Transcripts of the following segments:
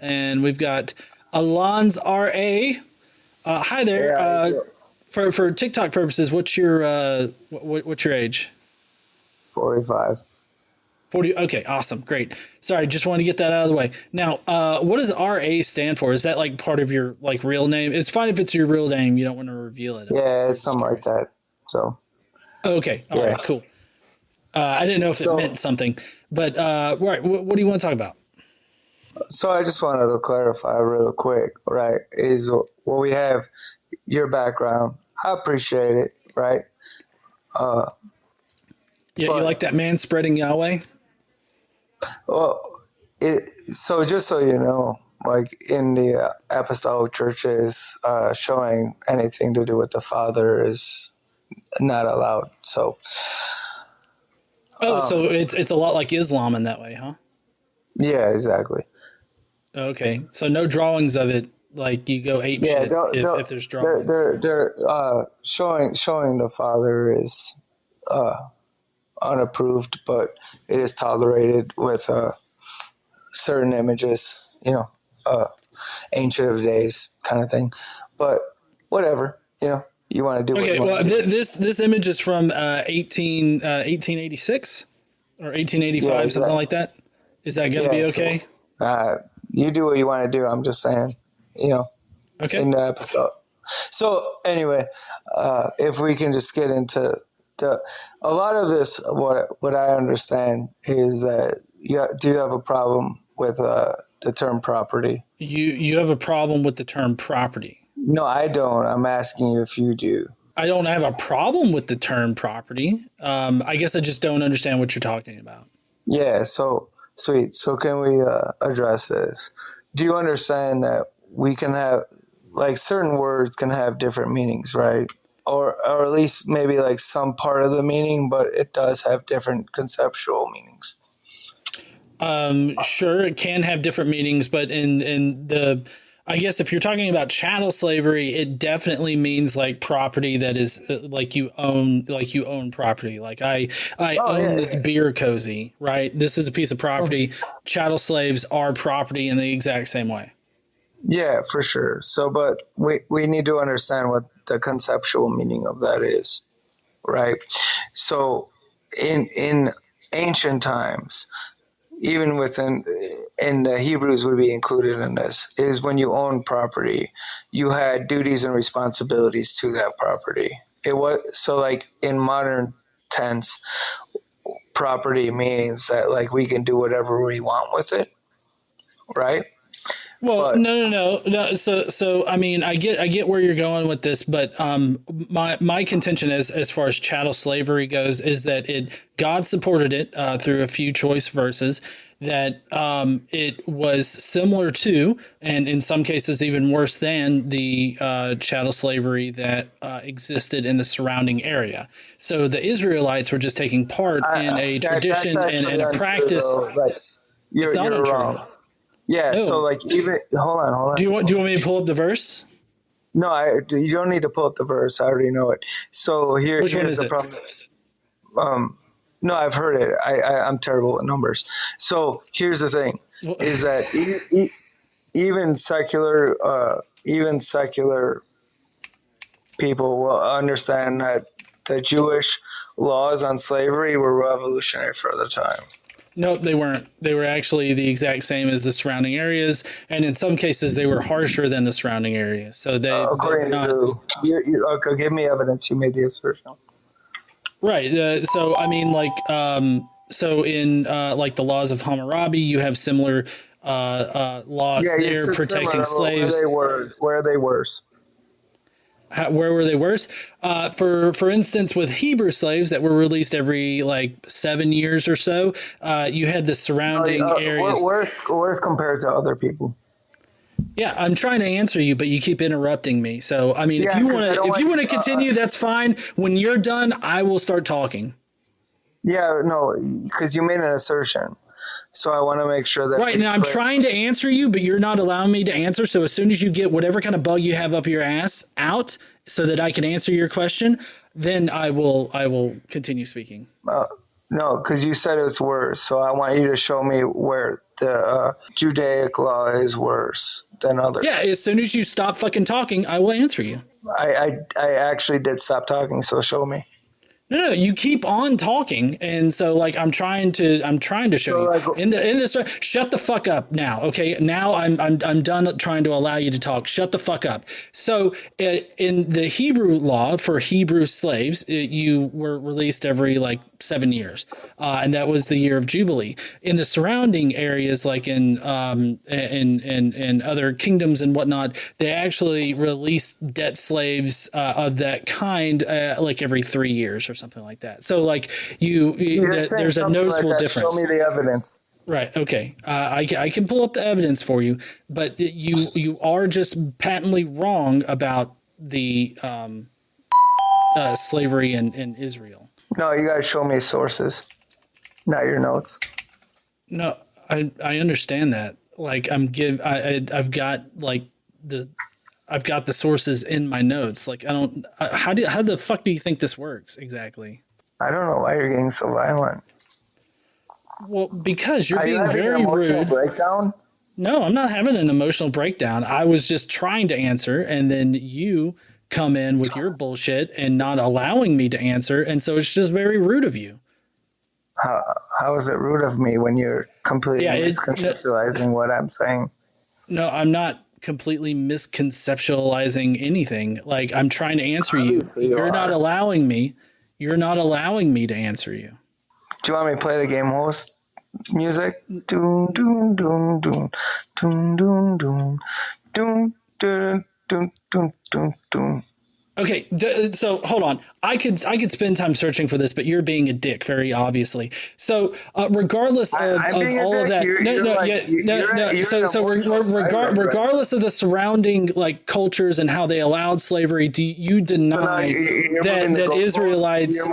and we've got Alon's RA. Hi there. For TikTok purposes, what's your what's your age? 45. 40. Okay, awesome, great. Sorry, just wanted to get that out of the way. Now, what does RA stand for? Is that like part of your like real name? It's fine if it's your real name. You don't want to reveal it. Yeah, it's something like that. So. Okay. All right. Cool. I didn't know if it meant something, but right. What do you want to talk about? So I just wanted to clarify real quick, right? Is what we have your background. I appreciate it, right? Yeah, you like that man spreading Yahweh? Well, so just so you know, like in the apostolic churches, showing anything to do with the Father is not allowed. So. So it's a lot like Islam in that way, huh? Yeah, exactly. Okay, so no drawings of it. Like you go ape shit if there's drawings. They're showing the Father is unapproved, but it is tolerated with certain images, Ancient of Days kind of thing. But whatever, you want to do. Okay, well, this image is from 1886 or 1885, something like that. Is that going to be okay? You do what you want to do. I'm just saying, okay. In the episode. So anyway, if we can just get into a lot of this, what I understand is that do you have a problem with the term property? You have a problem with the term property? No, I don't. I'm asking you if you do. I don't have a problem with the term property. I guess I just don't understand what you're talking about. Yeah. So sweet. So can we address this? Do you understand that we can have like certain words can have different meanings, right? Or at least maybe like some part of the meaning, but it does have different conceptual meanings. Sure, it can have different meanings, but I guess if you're talking about chattel slavery, it definitely means like property that is like you own property. Like I own this beer cozy, right? This is a piece of property. Chattel slaves are property in the exact same way. Yeah, for sure. So, but we need to understand what the conceptual meaning of that is, right? So in ancient times, even and the Hebrews would be included in this, is when you own property, you had duties and responsibilities to that property. It was so like in modern tense, property means that like we can do whatever we want with it, right? Well, no. So I mean, I get where you're going with this, but my contention as far as chattel slavery goes is that God supported it through a few choice verses, that it was similar to, and in some cases even worse than, the chattel slavery that existed in the surrounding area. So the Israelites were just taking part in a tradition and a practice. It's not untrue. Wrong. Yeah, no. So like even hold on. Do you want me to pull up the verse? No, you don't need to pull up the verse. I already know it. So here's the problem. No, I've heard it. I'm terrible at numbers. So here's the thing: is that even secular people will understand that the Jewish laws on slavery were revolutionary for the time. Nope, they weren't. They were actually the exact same as the surrounding areas, and in some cases, they were harsher than the surrounding areas. So according to okay, give me evidence you made the assertion. Right. So I mean, like, so in like the laws of Hammurabi, you have similar laws there protecting slaves. Where are they worse? Where were they worse? For instance, with Hebrew slaves that were released every like 7 years or so, you had the surrounding areas. Worse compared to other people. Yeah, I'm trying to answer you, but you keep interrupting me. So I mean, if you want to continue, that's fine. When you're done, I will start talking. Yeah, no, because you made an assertion. So I want to make sure that right now I'm trying to answer you, but you're not allowing me to answer. So as soon as you get whatever kind of bug you have up your ass out so that I can answer your question, then I will continue speaking. No, because you said it's worse. So I want you to show me where the Judaic law is worse than others. Yeah, as soon as you stop fucking talking, I will answer you. I actually did stop talking, so show me. No, you keep on talking, and so like I'm trying to show you in this. Shut the fuck up now, okay? Now I'm done trying to allow you to talk. Shut the fuck up. So in the Hebrew law for Hebrew slaves, you were released every like 7 years, and that was the year of Jubilee. In the surrounding areas, like in other kingdoms and whatnot, they actually released debt slaves of that kind like every 3 years or something like that. So like there's a noticeable difference. Show me the evidence. Right. Okay. I can pull up the evidence for you, but you are just patently wrong about the slavery in Israel. No, you guys show me sources, not your notes. No, I understand that. Like I've got the sources in my notes. Like I don't. How the fuck do you think this works exactly? I don't know why you're getting so violent. Well, because you're being very rude. Breakdown? No, I'm not having an emotional breakdown. I was just trying to answer, and then you come in with your bullshit and not allowing me to answer, and so it's just very rude of you. How is it rude of me when you're completely misconceptualizing what I'm saying? No, I'm not completely misconceptualizing anything. Like I'm trying to answer you. You're not allowing me. You're not allowing me to answer you. Do you want me to play the game host music? Doom doom doom doom doom doom doom doom doom doom doom doom doom. Okay, so hold on. I could spend time searching for this, but you're being a dick, very obviously. So regardless of all of that, regardless of the surrounding like cultures and how they allowed slavery, do you deny that Israelites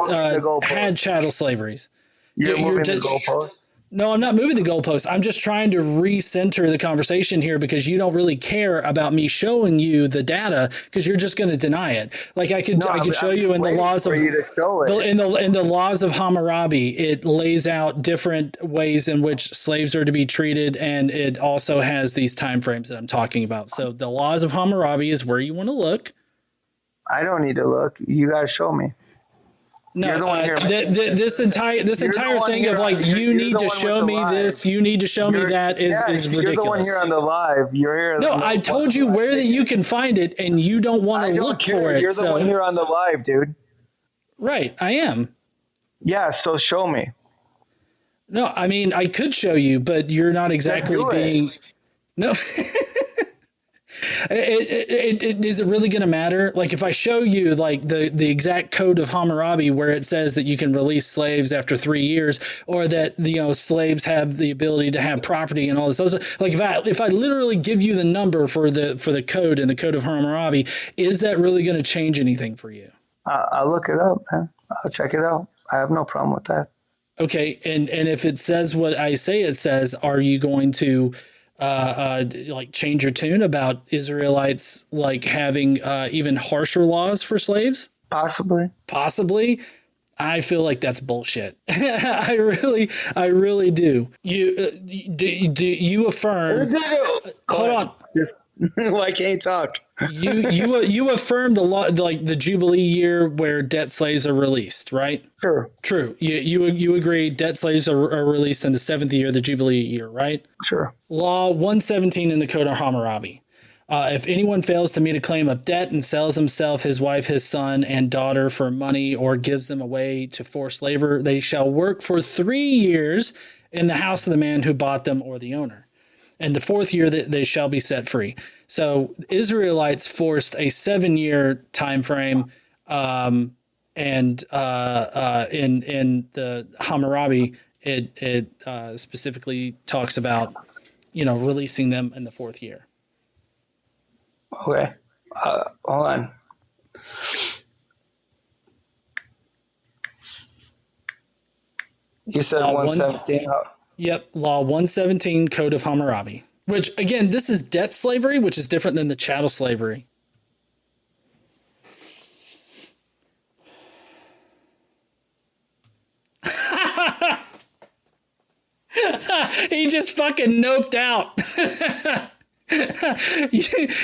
had chattel slaveries? You're moving the goalpost. No, I'm not moving the goalposts. I'm just trying to recenter the conversation here because you don't really care about me showing you the data because you're just going to deny it. Like I could show you in the laws of in the laws of Hammurabi, it lays out different ways in which slaves are to be treated, and it also has these time frames that I'm talking about. So the laws of Hammurabi is where you want to look. I don't need to look. You got to show me. No, this entire thing of like you need to show me this, you need to show me that is ridiculous. You're the one here on the live. You're here. No, I told you where that you can find it, and you don't want to look for it. You're the one here on the live, dude. Right, I am. Yeah, so show me. No, I mean I could show you, but you're not exactly being. No. Is it really going to matter? Like if I show you like the exact Code of Hammurabi where it says that you can release slaves after 3 years, or that slaves have the ability to have property and all this other stuff. Like if I literally give you the number for the code and the Code of Hammurabi, is that really going to change anything for you? I'll look it up, man. I'll check it out. I have no problem with that. Okay, and if it says what I say it says, are you going to like change your tune about Israelites like having even harsher laws for slaves? Possibly. I feel like that's bullshit. I really do. You affirm? Hold on. Why can't you talk? you affirm the law, like the Jubilee year where debt slaves are released, right? Sure. True. You agree debt slaves are released in the 7th year, the Jubilee year, right? Sure. Law 117 in the Code of Hammurabi. If anyone fails to meet a claim of debt and sells himself, his wife, his son, and daughter for money, or gives them away to forced labor, they shall work for 3 years in the house of the man who bought them or the owner. And the 4th year that they shall be set free. So Israelites forced a 7-year time frame, and in the Hammurabi, it specifically talks about releasing them in the 4th year. Okay, hold on. You said 117. Yep, Law 117, Code of Hammurabi. Which, again, this is debt slavery, which is different than the chattel slavery. He just fucking noped out.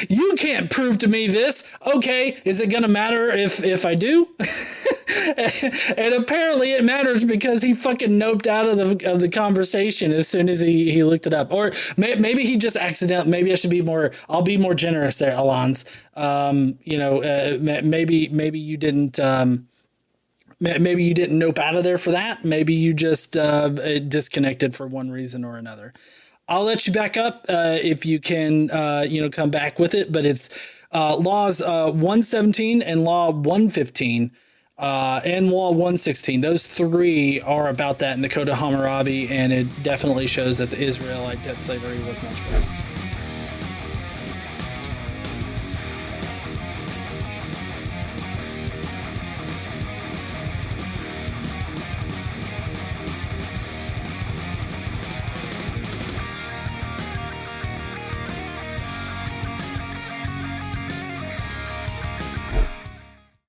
You can't prove to me this. Okay, is it gonna matter if I do? And apparently it matters because he fucking noped out of the conversation as soon as he looked it up. Or maybe he just accidentally. Maybe I should be more. I'll be more generous there, Alans. Maybe you didn't. Maybe you didn't nope out of there for that. Maybe you just disconnected for one reason or another. I'll let you back up if you can, come back with it. But it's laws 117 and law 115 and law 116. Those three are about that in the Code of Hammurabi, and it definitely shows that the Israelite debt slavery was much worse.